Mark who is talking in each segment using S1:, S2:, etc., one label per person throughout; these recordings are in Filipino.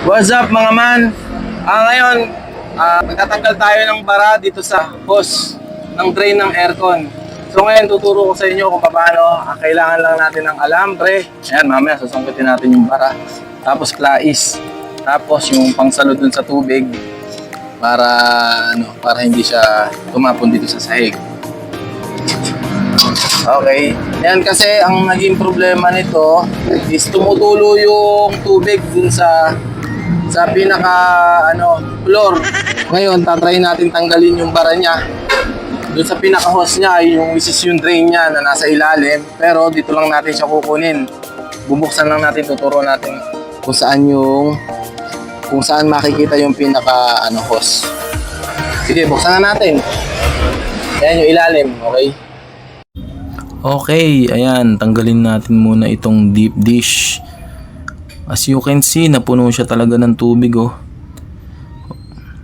S1: What's up mga man? Ngayon, magtatanggal tayo ng bara dito sa hose ng drain ng aircon. So ngayon tuturo ko sa inyo kung paano. Kailangan lang natin ng alambre. Ayan, mamaya susungkitin natin yung bara. Tapos plais. Tapos yung pangsalod dun sa tubig para hindi siya tumapon dito sa sahig. Okay. Yan kasi ang naging problema nito is tumutulo yung tubig dun sa pinaka floor. Ngayon tatry natin tanggalin yung bara niya. Dun sa pinaka hose niya yung drain niya na nasa ilalim, pero dito lang natin siya kukunin. Bubuksan lang natin, tuturo natin kung saan makikita yung pinaka hose. Sige, buksan na natin. Ayan yung ilalim, okay?
S2: Okay, ayan, tanggalin natin muna itong deep dish. As you can see, napuno siya talaga ng tubig, oh.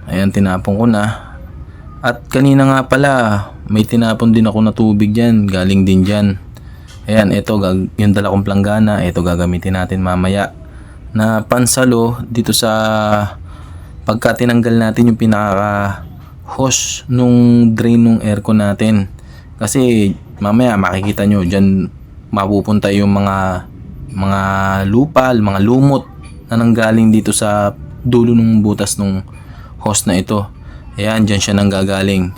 S2: Ayan, tinapon ko na. At kanina nga pala, may tinapon din ako na tubig dyan, galing din dyan. Ayan, ito, yung dala kong planggana, ito gagamitin natin mamaya na pansalo dito sa pagka tinanggal natin yung pinaka hose nung drain nung aircon natin. Kasi mamaya makikita nyo dyan mapupunta yung mga lupal, mga lumot na nanggaling dito sa dulo ng butas ng hose na ito. Ayan, dyan siya nanggagaling.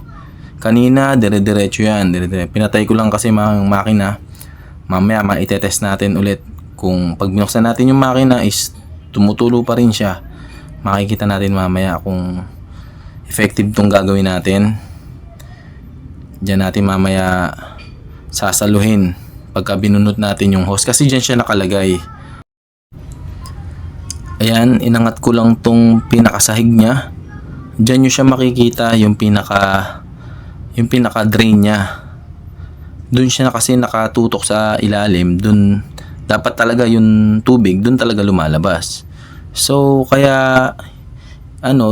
S2: Kanina, dire-diretso yan. Pinatay ko lang kasi mga makina. Mamaya maitetest natin ulit. Kung pag binuksan natin yung makina is tumutulo pa rin siya. Makikita natin mamaya kung effective tong gagawin natin. Diyan natin mamaya sasaluhin pagka binunot natin yung hose kasi dyan siya nakalagay. Ayan, inangat ko lang tong pinakasahig niya. Dyan nyo siya makikita yung pinaka drain niya. Dun siya kasi nakatutok sa ilalim. Dun dapat talaga yung tubig dun talaga lumalabas. So kaya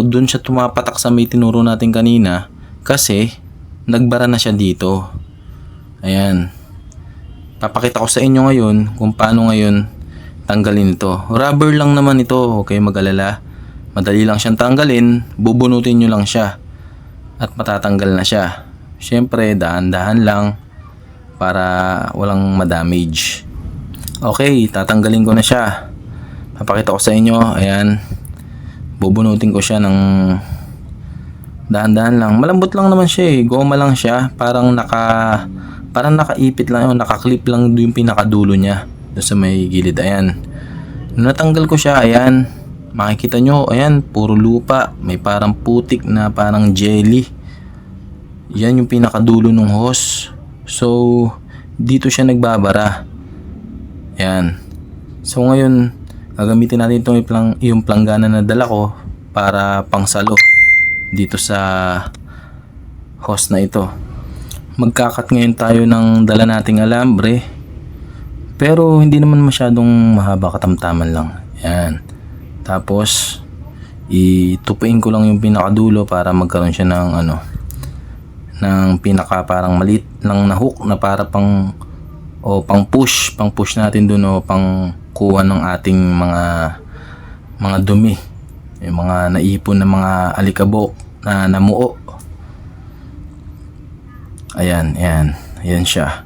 S2: dun siya tumapatak sa may tinuro natin kanina kasi nagbara na siya dito. Ayan. Papakita ko sa inyo ngayon kung paano ngayon tanggalin ito. Rubber lang naman ito, huwag kayong mag-alala. Madali lang siyang tanggalin, bubunutin nyo lang siya at matatanggal na siya. Siyempre, dahan-dahan lang para walang madamage. Okay, tatanggalin ko na siya. Papakita ko sa inyo, ayan. Bubunutin ko siya ng dahan-dahan lang. Malambot lang naman siya eh. Goma lang siya. Parang nakaipit lang yun. Nakaklip lang yung pinakadulo niya. Doon sa may gilid. Ayan. Nung natanggal ko siya, ayan. Makikita nyo, ayan. Puro lupa. May parang putik na parang jelly. Yan yung pinakadulo ng hose. So, dito siya nagbabara. Ayan. So, ngayon, gagamitin natin yung planggana na dala ko para pangsalo dito sa hose na ito. Magkakat ngayon tayo ng dala nating alambre, pero hindi naman masyadong mahaba, katamtaman lang. Yan. Tapos itupuin ko lang yung pinakadulo para magkaroon siya ng pinaka parang maliit lang na hook na para pang push natin dun o pang kuha ng ating mga dumi, yung mga naipon na mga alikabok na namuo. Ayan siya.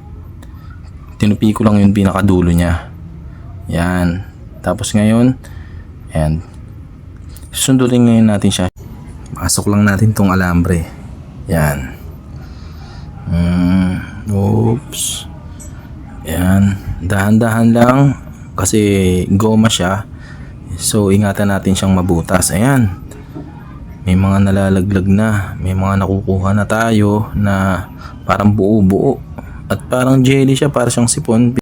S2: Tinupi ko lang yung pinakadulo niya. Yan. Tapos ngayon, ayan. Sundutin ngayon natin siya. Pasok lang natin tong alambre. Yan. Oops. Yan. Dahan-dahan lang kasi goma siya. So ingatan natin siyang mabutas. Ayan. May mga nalalaglag na, may mga nakukuha na tayo na parang buo-buo at parang jelly siya, parang siyang sipon.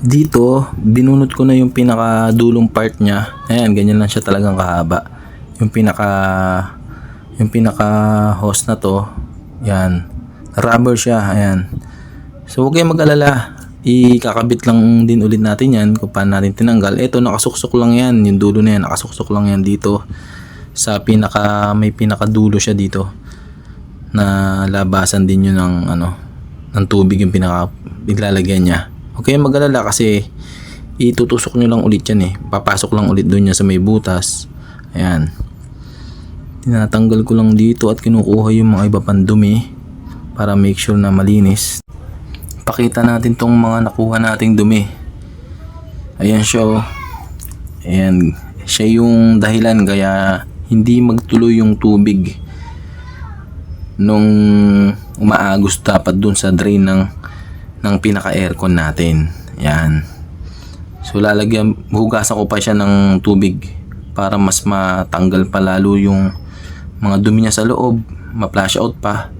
S2: Dito binunot ko na yung pinakadulong part niya. Ayan, ganyan lang siya talagang kahaba. Yung pinaka hose na to, yan, rubber siya. Ayan. So huwag kayong mag-alala, ikakabit lang din ulit natin yan kung paano natin tinanggal. Ito, nakasuksok lang yan, yung dulo na yan, nakasuksok lang yan dito sa may pinakadulo siya dito na labasan din yun ng tubig yung iglalagyan niya. Okay, mag-alala kasi itutusok nyo lang ulit yan eh. Papasok lang ulit doon niya sa may butas Ayan. Tinatanggal ko lang dito at kinukuha yung mga iba pang dumi para make sure na malinis. Pakita natin tong mga nakuha nating dumi. Ayan siya oh. Ayan. Siya yung dahilan kaya hindi magtuloy yung tubig nung umaagos dapat dun sa drain ng pinaka-aircon natin. Ayan. So hugasan ko pa siya ng tubig para mas matanggal pa lalo yung mga dumi niya sa loob, ma-flush out pa.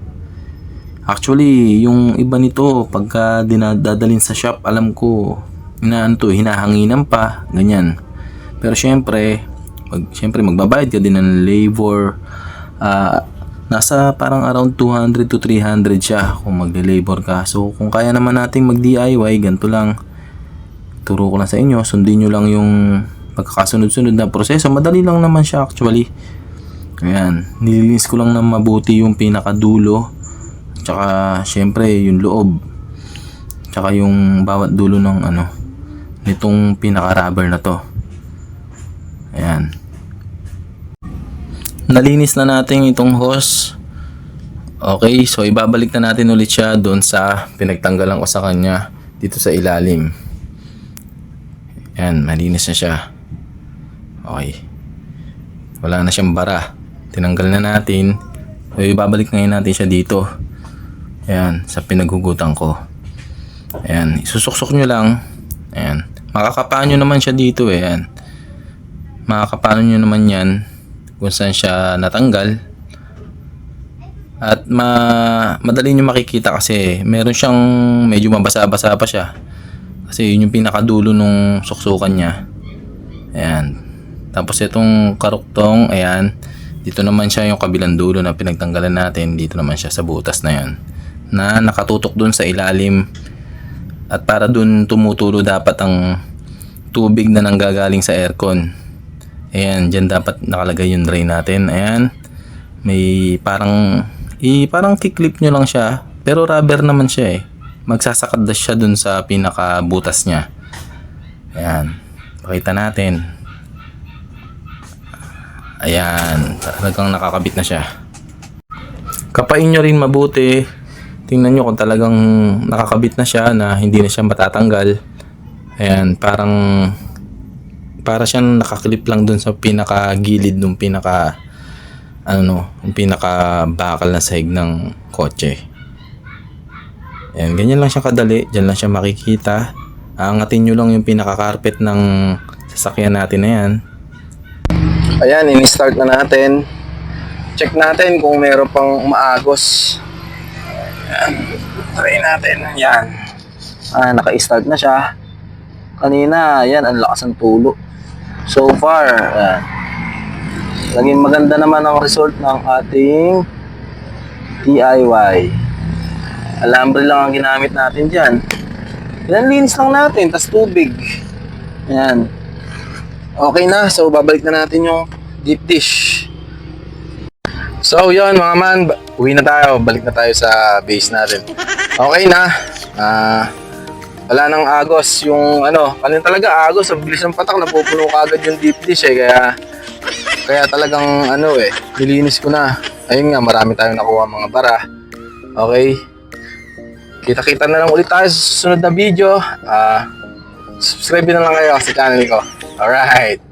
S2: Actually, yung iba nito pagka dinadalhin sa shop, alam ko hinahanginan pa, ganyan. Pero syempre magbabayad ka din ng labor. Nasa parang around 200 to 300 siya kung magle-labor ka. So kung kaya naman nating mag-DIY, ganito lang. Turo ko lang sa inyo, sundin nyo lang yung pagkakasunod-sunod na proseso. Madali lang naman siya actually. Ayan, nililinis ko lang na mabuti yung pinakadulo. Tsaka syempre yung loob. Tsaka yung bawat dulo ng nitong pinaka-rubber na to. Ayan. Nalinis na natin itong hose. Okay, so ibabalik na natin ulit siya doon sa pinagtanggalan ko sa kanya dito sa ilalim. Ayan, malinis na siya. Okay. Wala na siyang bara. Tinanggal na natin. So ibabalik ngayon natin siya dito. Ayan, sa pinaghugutan ko. Ayan, isusuksok nyo lang. Ayan. Makakapaan nyo naman siya dito eh. Ayan. Makakapaan nyo naman yan kung saan siya natanggal. At madali nyo makikita kasi meron siyang medyo mabasa-basa pa siya. Kasi yun yung pinakadulo nung suksukan niya. Ayan. Tapos itong karuktong, ayan. Dito naman siya yung kabilang dulo na pinagtanggalan natin. Dito naman siya sa butas na yan. Na nakatutok dun sa ilalim. At para dun tumutulo dapat ang tubig na nanggagaling sa aircon. Ayan, dyan dapat nakalagay yung drain natin. Ayan. May parang kiklip nyo lang siya. Pero rubber naman siya eh. Magsasakad na siya dun sa pinaka-butas niya. Ayan. Pakita natin. Ayan. Talagang nakakabit na siya. Kapain nyo rin mabuti. Tingnan nyo kung talagang nakakabit na siya na hindi na siya matatanggal. Ayan. Para siyang nakaklip lang dun sa pinaka-gilid nung yung pinaka-bakal na sahig ng kotse. Ayan, ganyan lang siya kadali. Diyan lang siya makikita. Aangatin nyo lang yung pinaka-carpet ng sasakyan natin na yan.
S1: Ayan, in-start na natin. Check natin kung meron pang umaagos. Ayan, try natin. Ayan. Naka-start na siya. Kanina, ayan, ang lakas ng tulo. So far, ayan. Naging maganda naman ang result ng ating DIY. Alambre lang ang ginamit natin dyan. Linis lang natin, tas tubig. Ayan. Okay na, so babalik na natin yung deep dish. So yun mga man, uwi na tayo, balik na tayo sa base natin. Okay na. Wala nang agos yung kanina talaga agos, ang bilis ng patak, napupuno kagad yung deep dish eh, kaya talagang nilinis ko na. Ayun nga, marami tayong nakuha mga bara. Okay. Kita-kita na lang ulit tayo sa susunod na video. Subscribe na lang kayo sa channel ko. Alright.